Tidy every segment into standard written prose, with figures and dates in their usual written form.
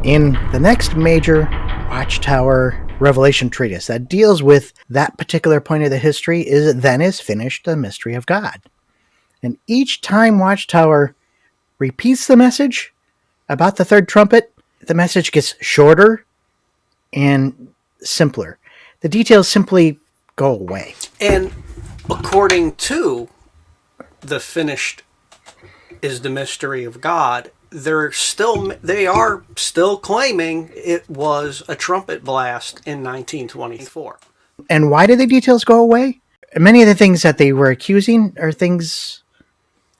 in the next major Watchtower Revelation treatise that deals with that particular point of the history is finished the mystery of God. And each time Watchtower repeats the message about the third trumpet, the message gets shorter and simpler. The details simply go away. And according to the finished is the mystery of God, they are still claiming it was a trumpet blast in 1924. And why did the details go away? Many of the things that they were accusing are things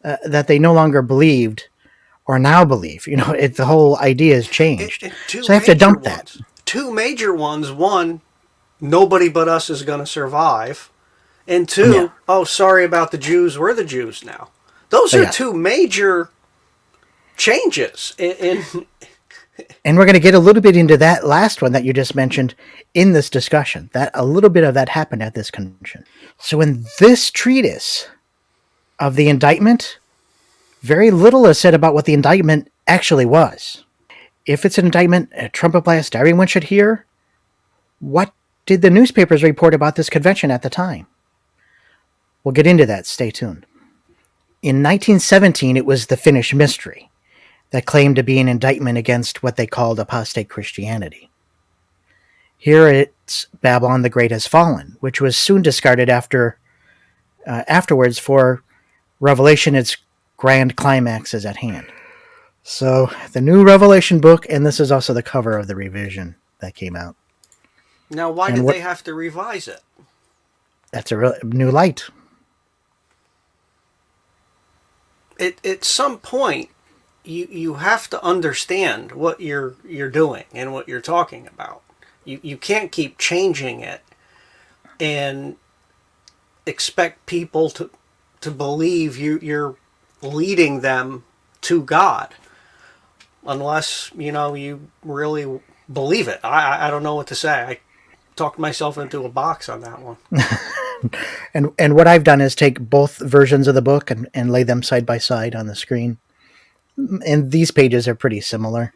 that they no longer believed or now believe. The whole idea has changed. So they have to dump that. Two major ones. One, nobody but us is going to survive. And two, sorry about the Jews, we're the Jews now. Those are two major changes. And we're going to get a little bit into that last one that you just mentioned in this discussion. That a little bit of that happened at this convention. So in this treatise of the indictment, very little is said about what the indictment actually was. If it's an indictment, a trumpet blast everyone should hear, what did the newspapers report about this convention at the time? We'll get into that. Stay tuned. In 1917, it was the Finnish mystery that claimed to be an indictment against what they called apostate Christianity. Here it's Babylon the Great has fallen, which was soon discarded afterwards for Revelation, its grand climax is at hand. So the new Revelation book, and this is also the cover of the revision that came out. Now, why did they have to revise it? That's a new light. At some point, you have to understand what you're doing and what you're talking about. You can't keep changing it and expect people to believe you're leading them to God, unless you really believe it. I don't know what to say. I talked myself into a box on that one. And what I've done is take both versions of the book and lay them side by side on the screen. And these pages are pretty similar.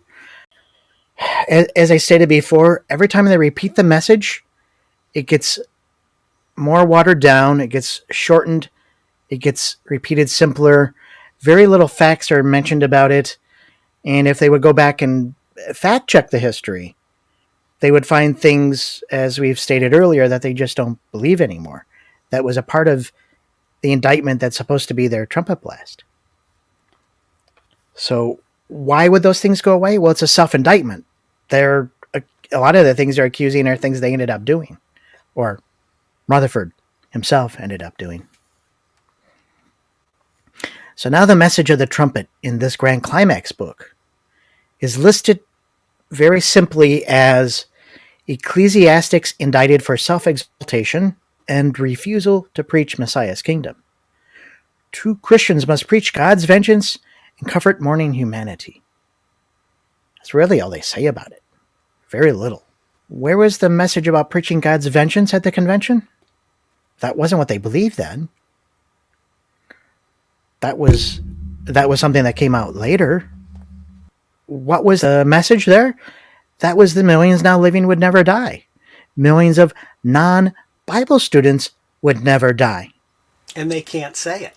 As I stated before, every time they repeat the message, it gets more watered down, it gets shortened, it gets repeated simpler. Very little facts are mentioned about it. And if they would go back and fact check the history, they would find things, as we've stated earlier, that they just don't believe anymore. That was a part of the indictment that's supposed to be their trumpet blast. So why would those things go away? Well, it's a self-indictment. A lot of the things they're accusing are things they ended up doing, or Rutherford himself ended up doing. So now the message of the trumpet in this Grand Climax book is listed very simply as ecclesiastics indicted for self-exaltation and refusal to preach Messiah's kingdom. True Christians must preach God's vengeance and comfort mourning humanity. That's really all they say about it. Very little. Where was the message about preaching God's vengeance at the convention? That wasn't what they believed then. That was something that came out later. What was the message there? That was the millions now living would never die. Millions of non-Bible students would never die. And they can't say it.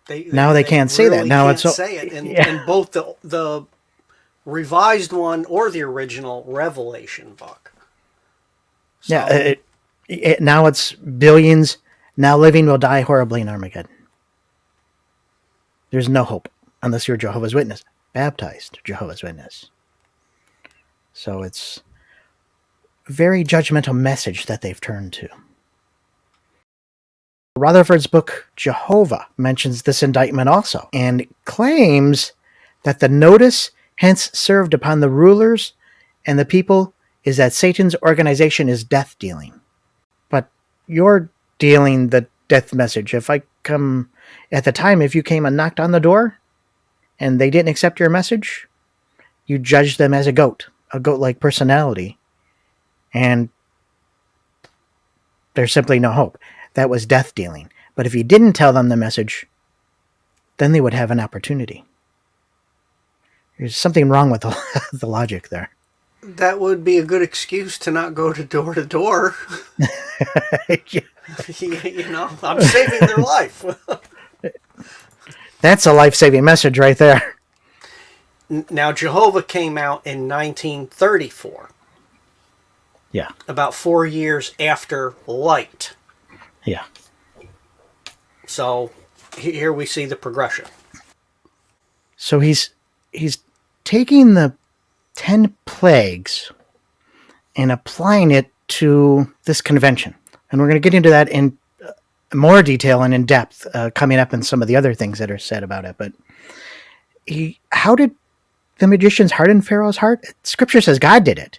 They can't say that. Now can't say it in both the revised one or the original Revelation book. So, now it's billions now living will die horribly in Armageddon. There's no hope unless you're Jehovah's Witness, baptized Jehovah's Witness. So it's a very judgmental message that they've turned to. Rutherford's book, Jehovah, mentions this indictment also and claims that the notice hence served upon the rulers and the people is that Satan's organization is death dealing. But you're dealing the death message. If you came and knocked on the door and they didn't accept your message, you judged them as a goat-like personality, and there's simply no hope. That was death dealing. But if you didn't tell them the message, then they would have an opportunity. There's something wrong with the logic there. That would be a good excuse to not go to door. Yeah. I'm saving their life. That's a life-saving message right there. Now, Jehovah came out in 1934, Yeah. about 4 years after Light. Yeah. So here we see the progression. So he's taking the 10 plagues and applying it to this convention. And we're going to get into that in more detail and in depth coming up in some of the other things that are said about it. But how did the magicians harden Pharaoh's heart? Scripture says God did it.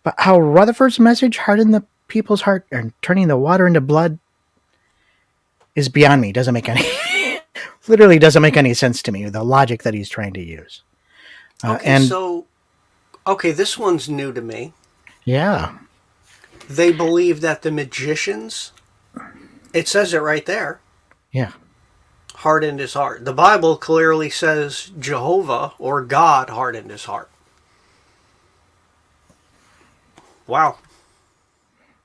But how Rutherford's message hardened the people's heart and turning the water into blood is beyond me. Doesn't make any literally doesn't make any sense to me, the logic that he's trying to use. This one's new to me. Yeah. They believe that the magicians, it says it right there, Yeah. hardened his heart. The Bible clearly says Jehovah or God hardened his heart. Wow.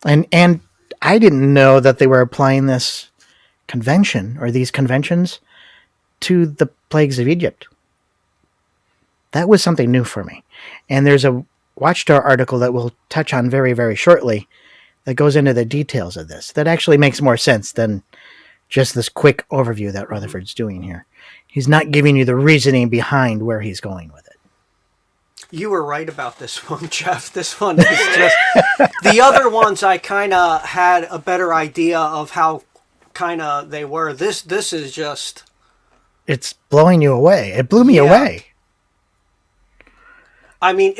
And I didn't know that they were applying this convention or these conventions to the plagues of Egypt. That was something new for me. And there's a Watchtower article that we'll touch on very, very shortly that goes into the details of this. That actually makes more sense than just this quick overview that Rutherford's doing here. He's not giving you the reasoning behind where he's going with it. You were right about this one, Jeff. This one is just... The other ones I kind of had a better idea of how kind of they were. This is just... It's blowing you away. It blew me away. I mean,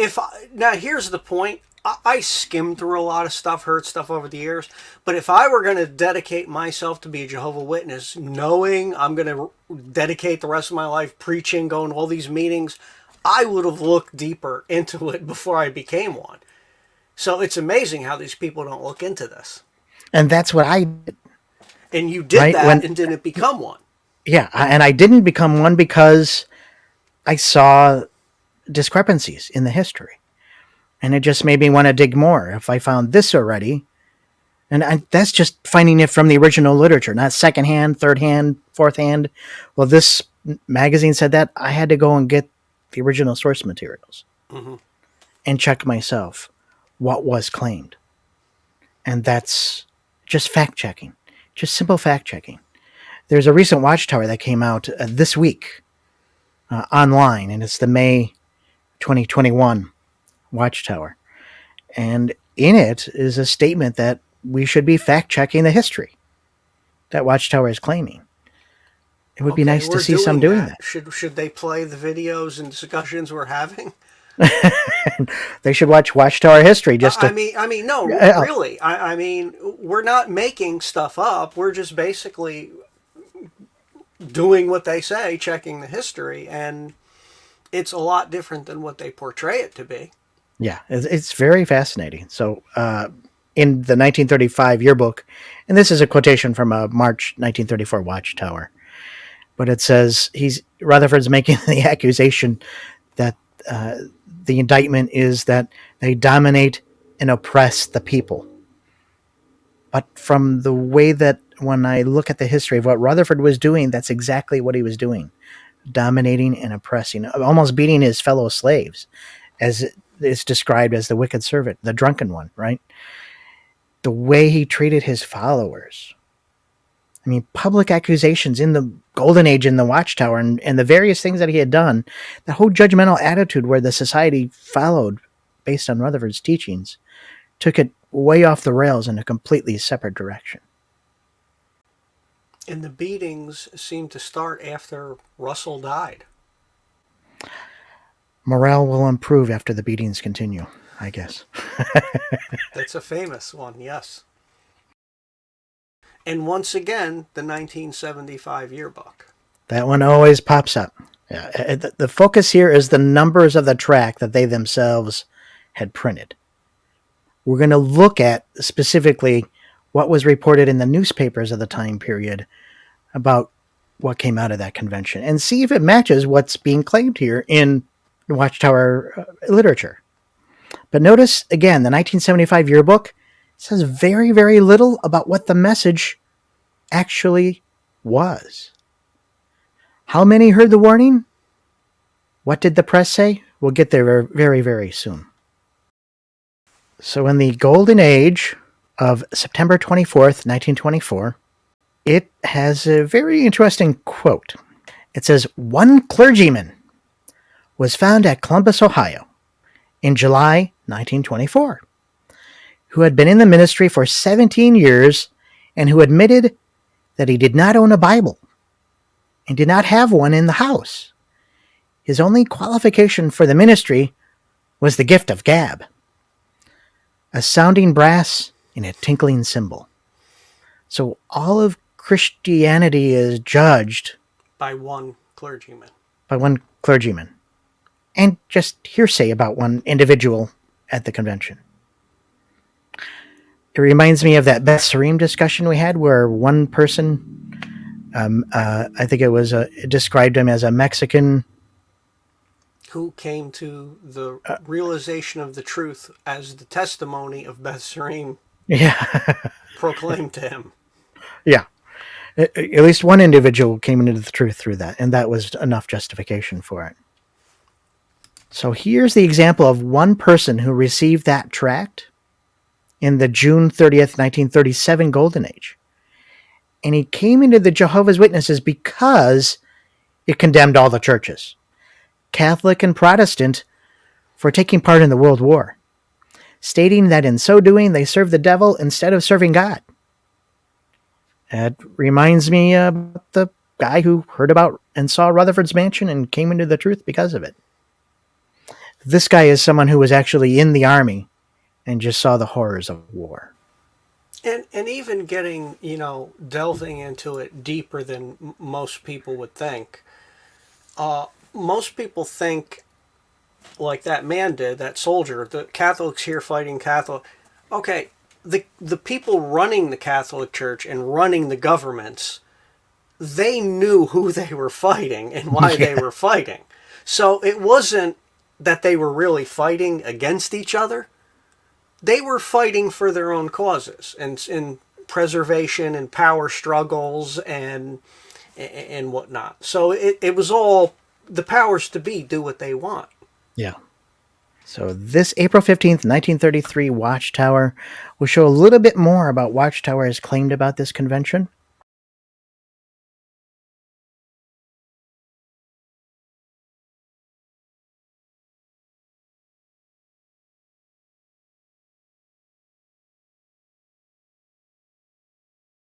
now here's the point. I skimmed through a lot of stuff, heard stuff over the years. But if I were going to dedicate myself to be a Jehovah's Witness, knowing I'm going to dedicate the rest of my life preaching, going to all these meetings, I would have looked deeper into it before I became one. So it's amazing how these people don't look into this. And that's what I did. And you did that and didn't become one. Yeah, and I didn't become one because I saw discrepancies in the history. And it just made me want to dig more. If I found this already, that's just finding it from the original literature, not secondhand, third hand, fourth hand. Well, this magazine said that. I had to go and get the original source materials and check myself what was claimed. And that's just fact checking, just simple fact checking. There's a recent Watchtower that came out this week online, and it's the May 2021 Watchtower. And in it is a statement that we should be fact-checking the history that Watchtower is claiming. It would be nice to see some doing that. Should they play the videos and discussions we're having? They should watch Watchtower history just to... Really. I mean, we're not making stuff up. We're just basically doing what they say, checking the history, and it's a lot different than what they portray it to be. Yeah, it's very fascinating. So in the 1935 yearbook, and this is a quotation from a March 1934 Watchtower, but it says Rutherford's making the accusation that the indictment is that they dominate and oppress the people. But from the way that when I look at the history of what Rutherford was doing, that's exactly what he was doing. Dominating and oppressing, almost beating his fellow slaves, as it's described as the wicked servant, the drunken one, right? The way he treated his followers. I mean, public accusations in the golden age in the Watchtower and the various things that he had done, the whole judgmental attitude where the society followed based on Rutherford's teachings, took it way off the rails in a completely separate direction. And the beatings seemed to start after Russell died. Morale will improve after the beatings continue, I guess. That's a famous one, yes. And once again, the 1975 yearbook. That one always pops up. Yeah, the focus here is the numbers of the track that they themselves had printed. We're going to look at specifically what was reported in the newspapers of the time period about what came out of that convention and see if it matches what's being claimed here in Watchtower literature. But notice, again, the 1975 yearbook says very, very little about what the message actually was. How many heard the warning? What did the press say? We'll get there very, very soon. So in the golden age of September 24th, 1924, it has a very interesting quote. It says, "One clergyman was found at Columbus, Ohio, in July 1924, who had been in the ministry for 17 years and who admitted that he did not own a Bible and did not have one in the house. His only qualification for the ministry was the gift of gab, a sounding brass and a tinkling cymbal." So all of Christianity is judged by one clergyman. And just hearsay about one individual at the convention. It reminds me of that Beth Sarim discussion we had where one person, I think it was, described him as a Mexican who came to the realization of the truth as the testimony of Beth Sarim proclaimed to him. Yeah. At least one individual came into the truth through that, and that was enough justification for it. So here's the example of one person who received that tract in the June 30th, 1937 Golden Age. And he came into the Jehovah's Witnesses because it condemned all the churches, Catholic and Protestant, for taking part in the World War, stating that in so doing they served the devil instead of serving God. It reminds me of the guy who heard about and saw Rutherford's mansion and came into the truth because of it. This guy is someone who was actually in the army and just saw the horrors of war. And even getting, delving into it deeper than most people would think. Most people think, like that man did, that soldier, the Catholics here fighting Catholic. Okay, the people running the Catholic Church and running the governments, they knew who they were fighting and why they were fighting. So it wasn't that they were really fighting against each other. They were fighting for their own causes and in preservation and power struggles and whatnot. So it was all the powers to be do what they want. Yeah. So this April 15th, 1933 Watchtower will show a little bit more about Watchtower has claimed about this convention.